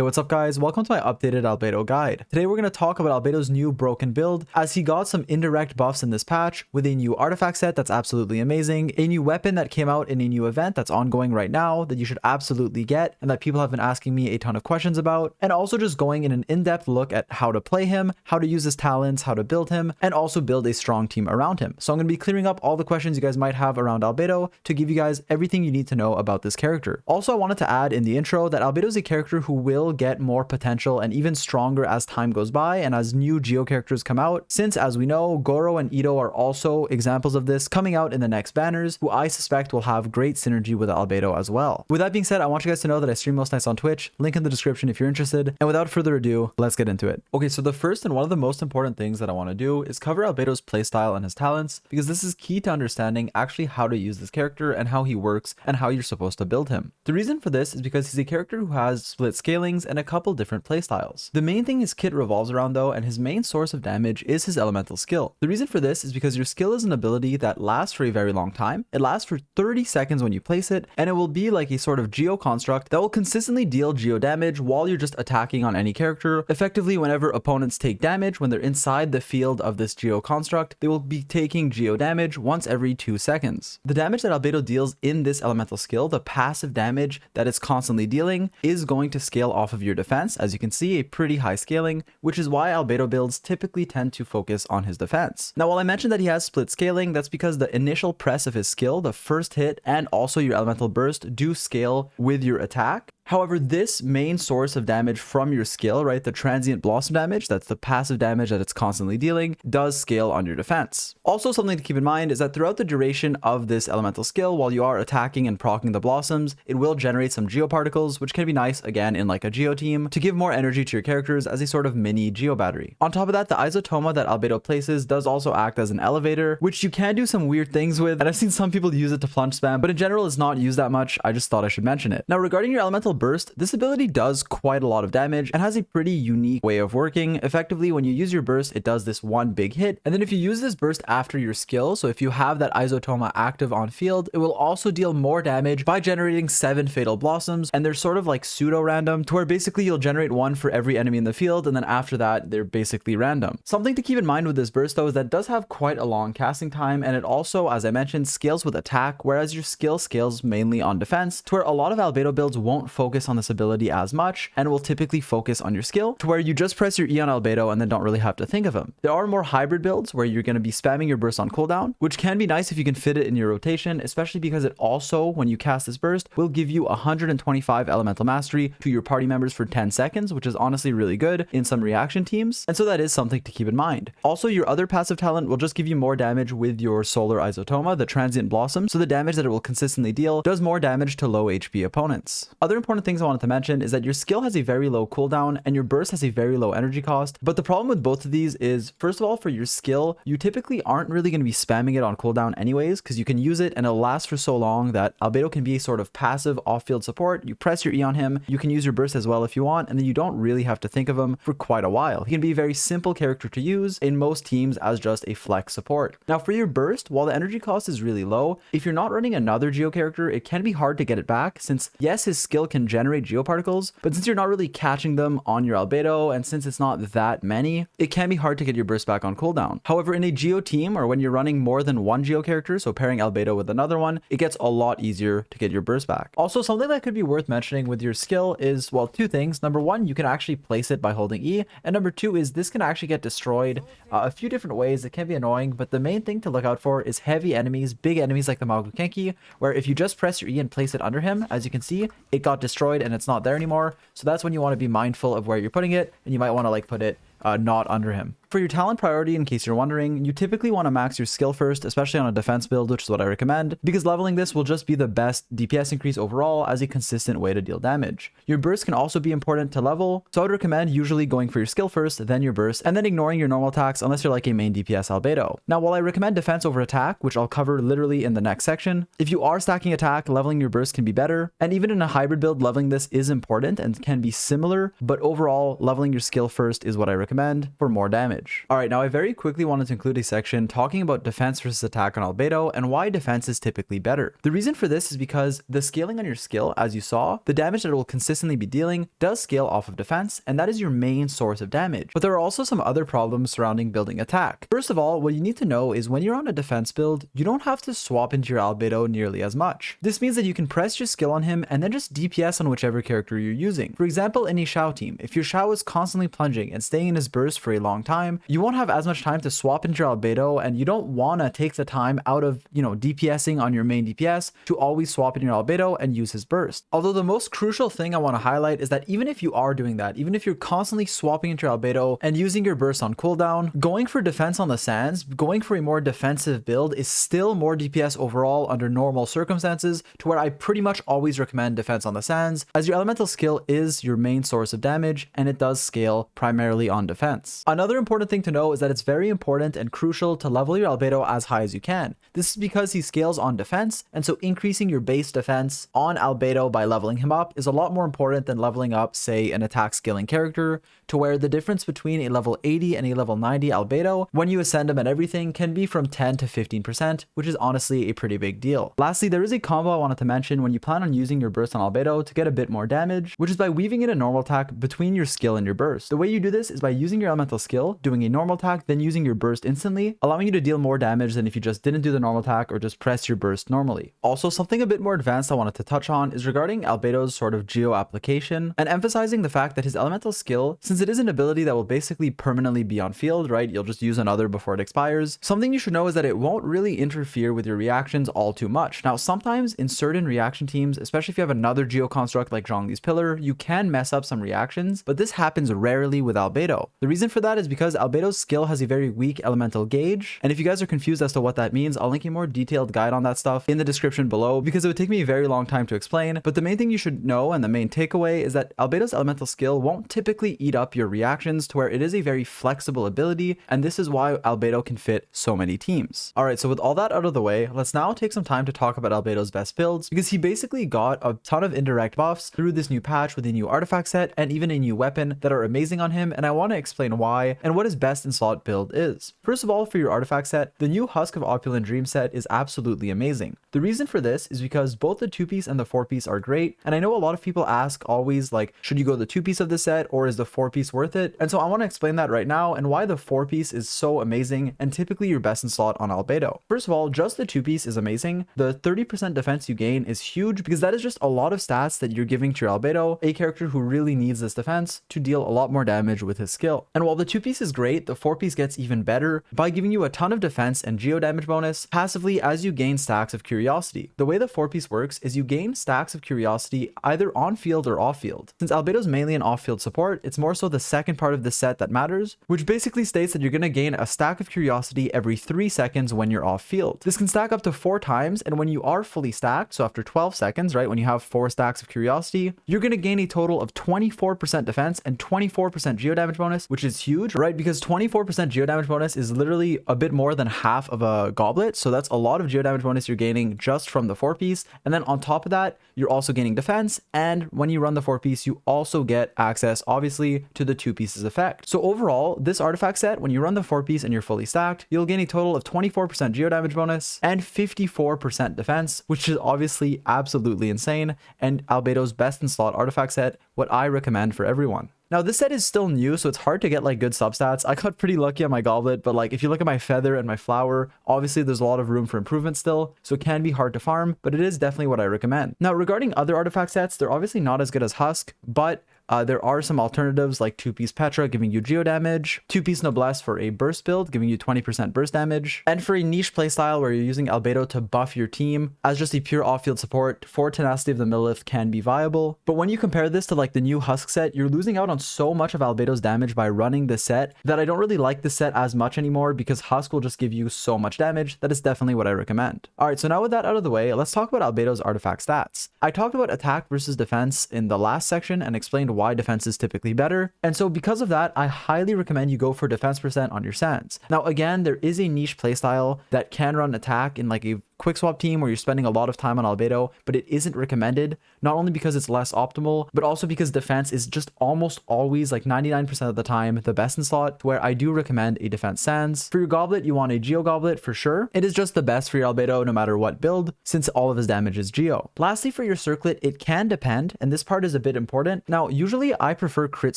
Hey, what's up guys? Welcome to my updated Albedo guide. Today we're going to talk about Albedo's new broken build, as he got some indirect buffs in this patch with a new artifact set that's absolutely amazing, a new weapon that came out in a new event that's ongoing right now that you should absolutely get and that people have been asking me a ton of questions about, and also just going in an in-depth look at how to play him, how to use his talents, how to build him, and also build a strong team around him. So I'm going to be clearing up all the questions you guys might have around Albedo to give you guys everything you need to know about this character. Also, I wanted to add in the intro that Albedo is a character who will get more potential and even stronger as time goes by and as new Geo characters come out, since as we know, Gorou and Itto are also examples of this coming out in the next banners, who I suspect will have great synergy with Albedo as well. With that being said, I want you guys to know that I stream most nights on Twitch, link in the description if you're interested, and without further ado, let's get into it. Okay, so the first and one of the most important things that I want to do is cover Albedo's playstyle and his talents, because this is key to understanding actually how to use this character and how he works and how you're supposed to build him. The reason for this is because he's a character who has split scalings and a couple different playstyles. The main thing his kit revolves around though, and his main source of damage, is his elemental skill. The reason for this is because your skill is an ability that lasts for a very long time. It lasts for 30 seconds when you place it, and it will be like a sort of geo construct that will consistently deal geo damage while you're just attacking on any character. Effectively, whenever opponents take damage when they're inside the field of this geo construct, they will be taking geo damage once every 2 seconds. The damage that Albedo deals in this elemental skill, the passive damage that it's constantly dealing, is going to scale off of your defense. As you can see, a pretty high scaling, which is why Albedo builds typically tend to focus on his defense. Now, while I mentioned that he has split scaling, that's because the initial press of his skill, the first hit, and also your elemental burst do scale with your attack. However, this main source of damage from your skill, right, the transient blossom damage, that's the passive damage that it's constantly dealing, does scale on your defense. Also, something to keep in mind is that throughout the duration of this elemental skill, while you are attacking and proccing the blossoms, it will generate some geoparticles, which can be nice, again, in like a geo team, to give more energy to your characters as a sort of mini geo battery. On top of that, the isotoma that Albedo places does also act as an elevator, which you can do some weird things with, and I've seen some people use it to plunge spam, but in general, it's not used that much. I just thought I should mention it. Now, regarding your elemental burst, this ability does quite a lot of damage and has a pretty unique way of working. Effectively, when you use your burst, it does this one big hit, and then if you use this burst after your skill, so if you have that isotoma active on field, it will also deal more damage by generating 7 fatal blossoms, and they're sort of like pseudo random, to where basically you'll generate 1 for every enemy in the field, and then after that they're basically random. Something to keep in mind with this burst though is that it does have quite a long casting time, and it also, as I mentioned, scales with attack, whereas your skill scales mainly on defense, to where a lot of Albedo builds won't focus on this ability as much and will typically focus on your skill, to where you just press your E on Albedo and then don't really have to think of him. There are more hybrid builds where you're going to be spamming your burst on cooldown, which can be nice if you can fit it in your rotation, especially because it also, when you cast this burst, will give you 125 elemental mastery to your party members for 10 seconds, which is honestly really good in some reaction teams, and so that is something to keep in mind. Also, your other passive talent will just give you more damage with your solar isotoma, the transient blossom, so the damage that it will consistently deal does more damage to low HP opponents. Other important things I wanted to mention is that your skill has a very low cooldown and your burst has a very low energy cost, but the problem with both of these is, first of all, for your skill, you typically aren't really going to be spamming it on cooldown anyways, because you can use it and it'll last for so long that Albedo can be a sort of passive off-field support. You press your E on him, you can use your burst as well if you want, and then you don't really have to think of him for quite a while. He can be a very simple character to use in most teams as just a flex support. Now, for your burst, while the energy cost is really low, if you're not running another geo character, it can be hard to get it back, since yes, his skill can generate geoparticles, but since you're not really catching them on your Albedo, and since it's not that many, it can be hard to get your burst back on cooldown. However, in a geo team, or when you're running more than one geo character, so pairing Albedo with another one, it gets a lot easier to get your burst back. Also, something that could be worth mentioning with your skill is, well, 2 things. Number 1, you can actually place it by holding E, and number 2 is this can actually get destroyed a few different ways. It can be annoying, but the main thing to look out for is heavy enemies, big enemies like the Magukenki, where if you just press your E and place it under him, as you can see, it got destroyed and it's not there anymore. So that's when you want to be mindful of where you're putting it, and you might want to like put it not under him. For your talent priority, in case you're wondering, you typically want to max your skill first, especially on a defense build, which is what I recommend, because leveling this will just be the best DPS increase overall as a consistent way to deal damage. Your burst can also be important to level, so I would recommend usually going for your skill first, then your burst, and then ignoring your normal attacks unless you're like a main DPS Albedo. Now, while I recommend defense over attack, which I'll cover literally in the next section, if you are stacking attack, leveling your burst can be better, and even in a hybrid build, leveling this is important and can be similar, but overall, leveling your skill first is what I recommend. recommend for more damage. Alright, now I very quickly wanted to include a section talking about defense versus attack on Albedo and why defense is typically better. The reason for this is because the scaling on your skill, as you saw, the damage that it will consistently be dealing does scale off of defense, and that is your main source of damage. But there are also some other problems surrounding building attack. First of all, what you need to know is when you're on a defense build, you don't have to swap into your Albedo nearly as much. This means that you can press your skill on him and then just DPS on whichever character you're using. For example, in a Shao team, if your Shao is constantly plunging and staying in his burst for a long time, you won't have as much time to swap into your Albedo, and you don't want to take the time out of, DPSing on your main DPS to always swap in your Albedo and use his burst. Although the most crucial thing I want to highlight is that even if you are doing that, even if you're constantly swapping into your Albedo and using your burst on cooldown, going for defense on the sands, going for a more defensive build is still more DPS overall under normal circumstances, to where I pretty much always recommend defense on the sands, as your elemental skill is your main source of damage and it does scale primarily on defense. Another important thing to know is that it's very important and crucial to level your Albedo as high as you can. This is because he scales on defense, and so increasing your base defense on Albedo by leveling him up is a lot more important than leveling up, say, an attack scaling character, to where the difference between a level 80 and a level 90 Albedo, when you ascend him and everything, can be from 10 to 15%, which is honestly a pretty big deal. Lastly, there is a combo I wanted to mention when you plan on using your burst on Albedo to get a bit more damage, which is by weaving in a normal attack between your skill and your burst. The way you do this is by using your elemental skill, doing a normal attack, then using your burst instantly, allowing you to deal more damage than if you just didn't do the normal attack or just press your burst normally. Also, something a bit more advanced I wanted to touch on is regarding Albedo's sort of geo application, and emphasizing the fact that his elemental skill, since it is an ability that will basically permanently be on field, right? You'll just use another before it expires. Something you should know is that it won't really interfere with your reactions all too much. Now, sometimes in certain reaction teams, especially if you have another geo construct like Zhongli's Pillar, you can mess up some reactions, but this happens rarely with Albedo. The reason for that is because Albedo's skill has a very weak elemental gauge, and if you guys are confused as to what that means, I'll link a more detailed guide on that stuff in the description below, because it would take me a very long time to explain. But the main thing you should know, and the main takeaway, is that Albedo's elemental skill won't typically eat up your reactions, to where it is a very flexible ability, and this is why Albedo can fit so many teams. Alright, so with all that out of the way, let's now take some time to talk about Albedo's best builds, because he basically got a ton of indirect buffs through this new patch with a new artifact set and even a new weapon that are amazing on him, and I want to explain why and what his best in slot build is. First of all, for your artifact set, the new Husk of Opulent Dream set is absolutely amazing. The reason for this is because both the 2-piece and the 4-piece are great, and I know a lot of people ask always, like, should you go the 2-piece of the set or is the 4-piece worth it? And so I want to explain that right now and why the 4-piece is so amazing and typically your best in slot on Albedo. First of all, just the 2-piece is amazing. The 30% defense you gain is huge, because that is just a lot of stats that you're giving to your Albedo, a character who really needs this defense to deal a lot more damage with his skill. And while the 2-piece is great, the 4-piece gets even better by giving you a ton of defense and geo damage bonus passively as you gain stacks of curiosity. The way the 4-piece works is you gain stacks of curiosity either on field or off field. Since Albedo's mainly an off field support, it's more so the second part of the set that matters, which basically states that you're going to gain a stack of curiosity every 3 seconds when you're off field. This can stack up to 4 times, and when you are fully stacked, so after 12 seconds, right, when you have 4 stacks of curiosity, you're going to gain a total of 24% defense and 24% geo damage bonus, which is huge, right? Because 24% geo damage bonus is literally a bit more than half of a goblet, so that's a lot of geo damage bonus you're gaining just from the 4-piece. And then on top of that, you're also gaining defense, and when you run the 4-piece, you also get access, obviously, to the 2-pieces effect. So overall, this artifact set, when you run the 4-piece and you're fully stacked, you'll gain a total of 24% geo damage bonus and 54% defense, which is obviously absolutely insane, and Albedo's best in slot artifact set, what I recommend for everyone. Now, this set is still new, so it's hard to get like good substats. I got pretty lucky on my goblet, but like if you look at my feather and my flower, obviously there's a lot of room for improvement still, so it can be hard to farm, but it is definitely what I recommend. Now, regarding other artifact sets, they're obviously not as good as Husk, but there are some alternatives like 2-piece Petra giving you geo damage, 2-piece Noblesse for a burst build giving you 20% burst damage, and for a niche playstyle where you're using Albedo to buff your team as just a pure off-field support, for Tenacity of the Millith can be viable. But when you compare this to like the new Husk set, you're losing out on so much of Albedo's damage by running this set that I don't really like this set as much anymore, because Husk will just give you so much damage that is definitely what I recommend. Alright, so now with that out of the way, let's talk about Albedo's artifact stats. I talked about attack versus defense in the last section and explained why defense is typically better, and so because of that, I highly recommend you go for defense percent on your sands. Now again, there is a niche playstyle that can run attack in like a quick swap team where you're spending a lot of time on Albedo, but it isn't recommended, not only because it's less optimal, but also because defense is just almost always, like 99% of the time, the best in slot, where I do recommend a defense sans. For your goblet, you want a Geo goblet for sure. It is just the best for your Albedo no matter what build, since all of his damage is Geo. Lastly, for your circlet, it can depend, and this part is a bit important. Now, usually I prefer crit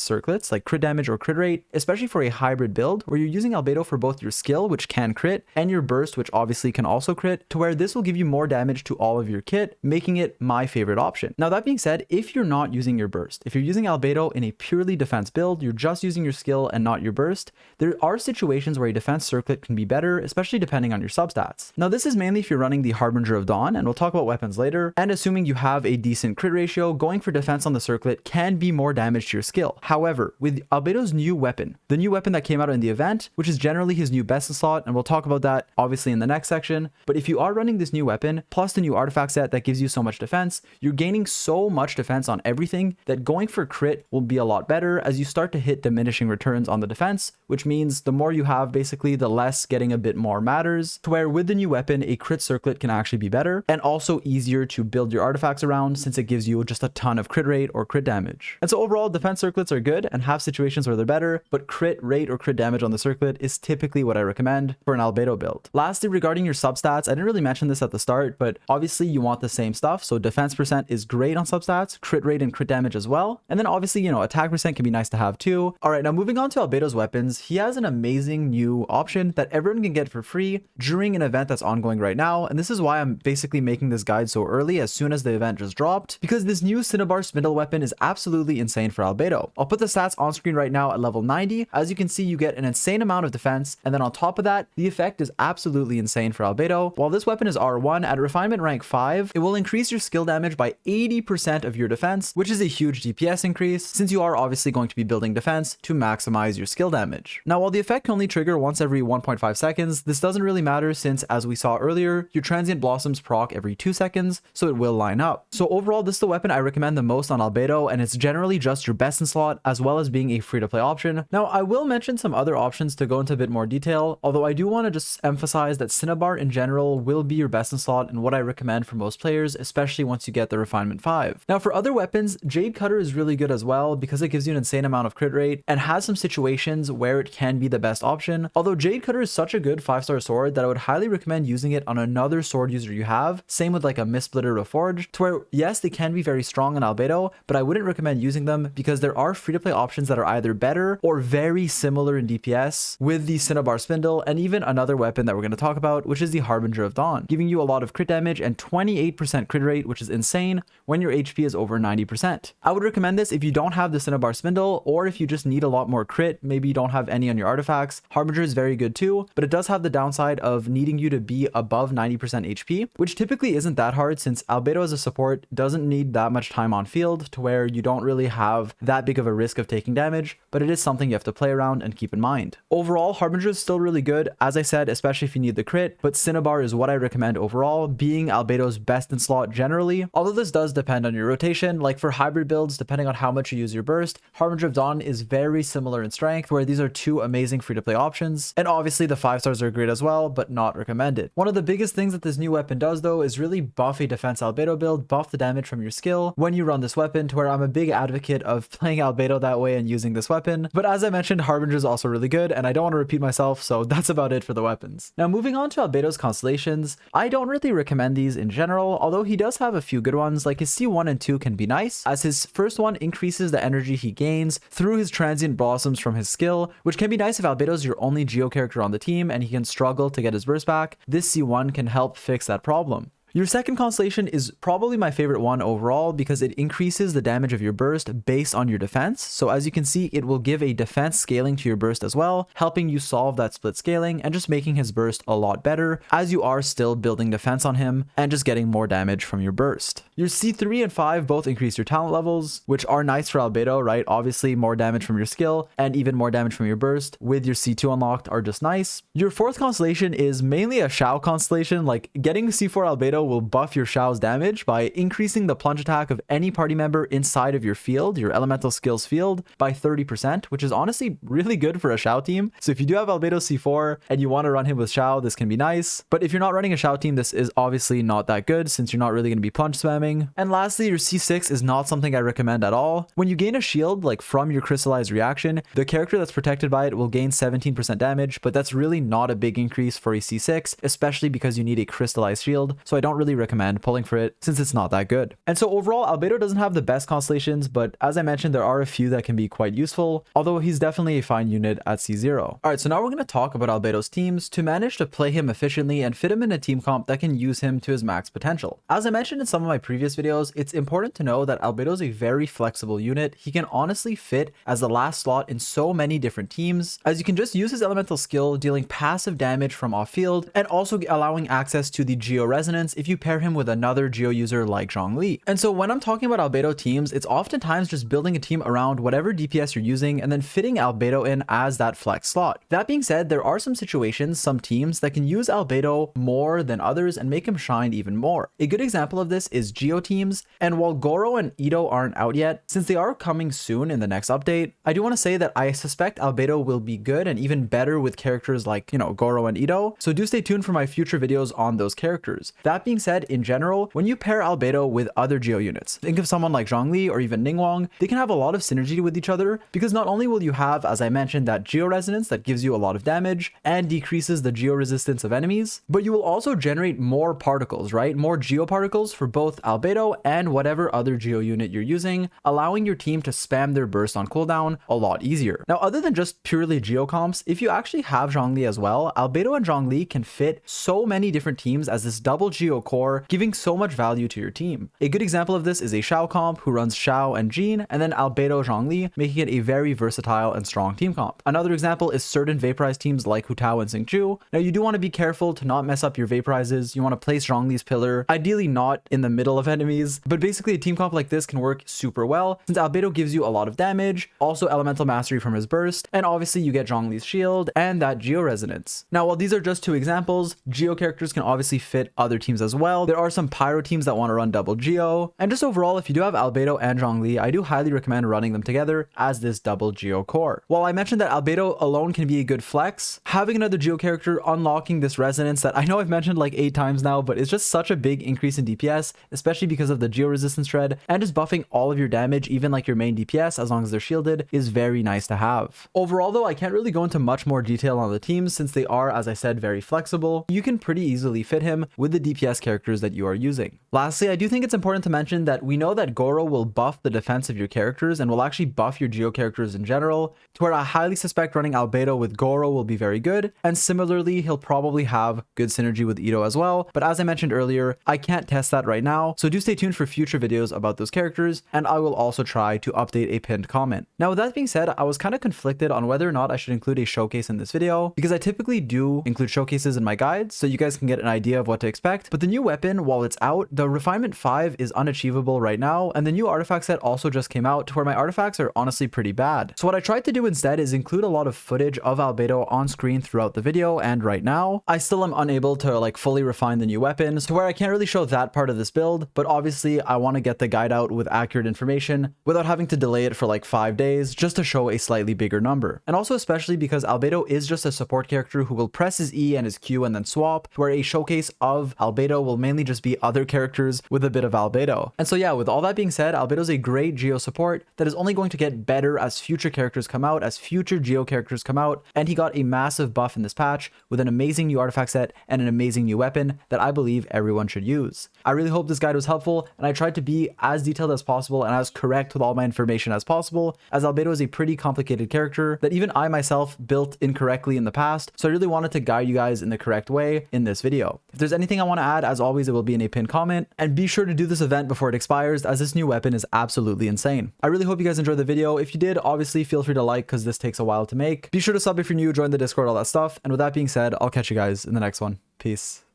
circlets, like crit damage or crit rate, especially for a hybrid build where you're using Albedo for both your skill, which can crit, and your burst, which obviously can also crit, to where this will give you more damage to all of your kit, making it my favorite option. Now, that being said, if you're not using your burst, if you're using Albedo in a purely defense build, you're just using your skill and not your burst, there are situations where a defense circlet can be better, especially depending on your substats. Now, this is mainly if you're running the Harbinger of Dawn, and we'll talk about weapons later, and assuming you have a decent crit ratio, going for defense on the circlet can be more damage to your skill. However, with Albedo's new weapon, the new weapon that came out in the event, which is generally his new best in slot, and we'll talk about that obviously in the next section, but if you are running this new weapon, plus the new artifact set that gives you so much defense, you're gaining so much defense on everything that going for crit will be a lot better as you start to hit diminishing returns on the defense, which means the more you have, basically, the less getting a bit more matters, to where with the new weapon, a crit circlet can actually be better, and also easier to build your artifacts around since it gives you just a ton of crit rate or crit damage. And so overall, defense circlets are good and have situations where they're better, but crit rate or crit damage on the circlet is typically what I recommend for an Albedo build. Lastly, regarding your substats, I didn't really mention this at the start, but obviously you want the same stuff. So defense percent is great on substats, crit rate and crit damage as well. And then obviously, you know, attack percent can be nice to have too. All right, now moving on to Albedo's weapons, he has an amazing new option that everyone can get for free during an event that's ongoing right now. And this is why I'm basically making this guide so early, as soon as the event just dropped, because this new Cinnabar Spindle weapon is absolutely insane for Albedo. I'll put the stats on screen right now at level 90. As you can see, you get an insane amount of defense, and then on top of that, the effect is absolutely insane for Albedo. While this weapon is R1, at refinement rank 5, it will increase your skill damage by 80% of your defense, which is a huge DPS increase, since you are obviously going to be building defense to maximize your skill damage. Now, while the effect can only trigger once every 1.5 seconds, this doesn't really matter since, as we saw earlier, your transient blossoms proc every 2 seconds, so it will line up. So overall, this is the weapon I recommend the most on Albedo, and it's generally just your best in slot, as well as being a free-to-play option. Now, I will mention some other options to go into a bit more detail, although I do want to just emphasize that Cinnabar in general will be your best in slot and what I recommend for most players, especially once you get the Refinement 5. Now, for other weapons, Jade Cutter is really good as well because it gives you an insane amount of crit rate and has some situations where it can be the best option. Although Jade Cutter is such a good 5-star sword that I would highly recommend using it on another sword user you have. Same with like a Mistsplitter Reforged, to where yes, they can be very strong in Albedo, but I wouldn't recommend using them because there are free-to-play options that are either better or very similar in DPS with the Cinnabar Spindle, and even another weapon that we're going to talk about, which is the Harbinger of Dawn, giving you a lot of crit damage and 28% crit rate, which is insane when your HP is over 90%. I would recommend this if you don't have the Cinnabar Spindle, or if you just need a lot more crit, maybe you don't have any on your artifacts. Harbinger is very good too, but it does have the downside of needing you to be above 90% HP, which typically isn't that hard since Albedo as a support doesn't need that much time on field, to where you don't really have that big of a risk of taking damage, but it is something you have to play around and keep in mind. Overall, Harbinger is still really good, as I said, especially if you need the crit, but Cinnabar is what I recommend overall, being Albedo's best in slot generally, although this does depend on your rotation. Like for hybrid builds, depending on how much you use your burst, Harbinger of Dawn is very similar in strength, where these are two amazing free-to-play options, and obviously the 5-stars are great as well, but not recommended. One of the biggest things that this new weapon does though is really buff a defense Albedo build, buff the damage from your skill when you run this weapon, to where I'm a big advocate of playing Albedo that way and using this weapon. But as I mentioned, Harbinger is also really good, and I don't want to repeat myself, so that's about it for the weapons. Now moving on to Albedo's Constellations, I don't really recommend these in general, although he does have a few good ones. Like his C1 and 2 can be nice, as his first one increases the energy he gains through his transient blossoms from his skill, which can be nice if Albedo's your only Geo character on the team and he can struggle to get his burst back. This C1 can help fix that problem. Your second constellation is probably my favorite one overall because it increases the damage of your burst based on your defense. So as you can see, it will give a defense scaling to your burst as well, helping you solve that split scaling and just making his burst a lot better, as you are still building defense on him and just getting more damage from your burst. Your C3 and 5 both increase your talent levels, which are nice for Albedo, right? Obviously more damage from your skill and even more damage from your burst with your C2 unlocked are just nice. Your fourth constellation is mainly a Shoutout constellation. Like getting C4 Albedo Albedo will buff your Xiao's damage by increasing the plunge attack of any party member inside of your field, your elemental skills field, by 30%, which is honestly really good for a Xiao team. So if you do have Albedo C4 and you want to run him with Xiao, this can be nice. But if you're not running a Xiao team, this is obviously not that good since you're not really going to be plunge spamming. And lastly, your C6 is not something I recommend at all. When you gain a shield, like from your crystallized reaction, the character that's protected by it will gain 17% damage, but that's really not a big increase for a C6, especially because you need a crystallized shield. So I don't really recommend pulling for it since it's not that good. And so overall, Albedo doesn't have the best constellations, but as I mentioned, there are a few that can be quite useful, although he's definitely a fine unit at C0. All right, so now we're going to talk about Albedo's teams to manage to play him efficiently and fit him in a team comp that can use him to his max potential. As I mentioned in some of my previous videos, it's important to know that Albedo is a very flexible unit. He can honestly fit as the last slot in so many different teams, as you can just use his elemental skill dealing passive damage from off field and also allowing access to the Geo Resonance if you pair him with another Geo user like Zhongli. And so when I'm talking about Albedo teams, it's oftentimes just building a team around whatever DPS you're using and then fitting Albedo in as that flex slot. That being said, there are some situations, some teams that can use Albedo more than others and make him shine even more. A good example of this is Geo teams, and while Gorou and Itto aren't out yet, since they are coming soon in the next update, I do want to say that I suspect Albedo will be good and even better with characters like, Gorou and Itto, so do stay tuned for my future videos on those characters. That being said, in general, when you pair Albedo with other Geo units, think of someone like Zhongli or even Ningguang, they can have a lot of synergy with each other because not only will you have, as I mentioned, that Geo Resonance that gives you a lot of damage and decreases the Geo resistance of enemies, but you will also generate more particles, right? More Geo particles for both Albedo and whatever other Geo unit you're using, allowing your team to spam their burst on cooldown a lot easier. Now, other than just purely Geo comps, if you actually have Zhongli as well, Albedo and Zhongli can fit so many different teams as this double Geo core, giving so much value to your team. A good example of this is a Xiao comp who runs Xiao and Jean, and then Albedo Zhongli, making it a very versatile and strong team comp. Another example is certain vaporized teams like Hu Tao and Xingqiu. Now, you do want to be careful to not mess up your vaporizes. You want to place Zhongli's pillar, ideally not in the middle of enemies, but basically a team comp like this can work super well since Albedo gives you a lot of damage, also elemental mastery from his burst, and obviously you get Zhongli's shield and that Geo Resonance. Now, while these are just two examples, Geo characters can obviously fit other teams as well. There are some Pyro teams that want to run double Geo, and just overall, if you do have Albedo and Zhongli, I do highly recommend running them together as this double Geo core. While I mentioned that Albedo alone can be a good flex, having another Geo character unlocking this resonance that I know I've mentioned like 8 times now, but it's just such a big increase in DPS, especially because of the Geo resistance shred, and just buffing all of your damage, even like your main DPS, as long as they're shielded, is very nice to have. Overall though, I can't really go into much more detail on the teams since they are, as I said, very flexible. You can pretty easily fit him with the DPS characters that you are using. Lastly, I do think it's important to mention that we know that Gorou will buff the defense of your characters and will actually buff your Geo characters in general, to where I highly suspect running Albedo with Gorou will be very good, and similarly, he'll probably have good synergy with Itto as well, but as I mentioned earlier, I can't test that right now, so do stay tuned for future videos about those characters, and I will also try to update a pinned comment. Now, with that being said, I was kind of conflicted on whether or not I should include a showcase in this video, because I typically do include showcases in my guides, so you guys can get an idea of what to expect, but the new weapon, while it's out, the Refinement 5 is unachievable right now, and the new artifact set also just came out, to where my artifacts are honestly pretty bad. So what I tried to do instead is include a lot of footage of Albedo on screen throughout the video, and right now, I still am unable to like fully refine the new weapons, to where I can't really show that part of this build, but obviously I want to get the guide out with accurate information without having to delay it for like 5 days just to show a slightly bigger number. And also especially because Albedo is just a support character who will press his E and his Q and then swap, where a showcase of Albedo will mainly just be other characters with a bit of Albedo. And so yeah, with all that being said, Albedo is a great Geo support that is only going to get better as future characters come out, as future Geo characters come out, and he got a massive buff in this patch with an amazing new artifact set and an amazing new weapon that I believe everyone should use. I really hope this guide was helpful, and I tried to be as detailed as possible and as correct with all my information as possible, as Albedo is a pretty complicated character that even I myself built incorrectly in the past, so I really wanted to guide you guys in the correct way in this video. If there's anything I want to add, as always, it will be in a pinned comment, and be sure to do this event before it expires, as this new weapon is absolutely insane. I really hope you guys enjoyed the video. If you did, obviously feel free to like, because this takes a while to make. Be sure to sub if you're new, join the Discord, all that stuff, and with that being said, I'll catch you guys in the next one. Peace.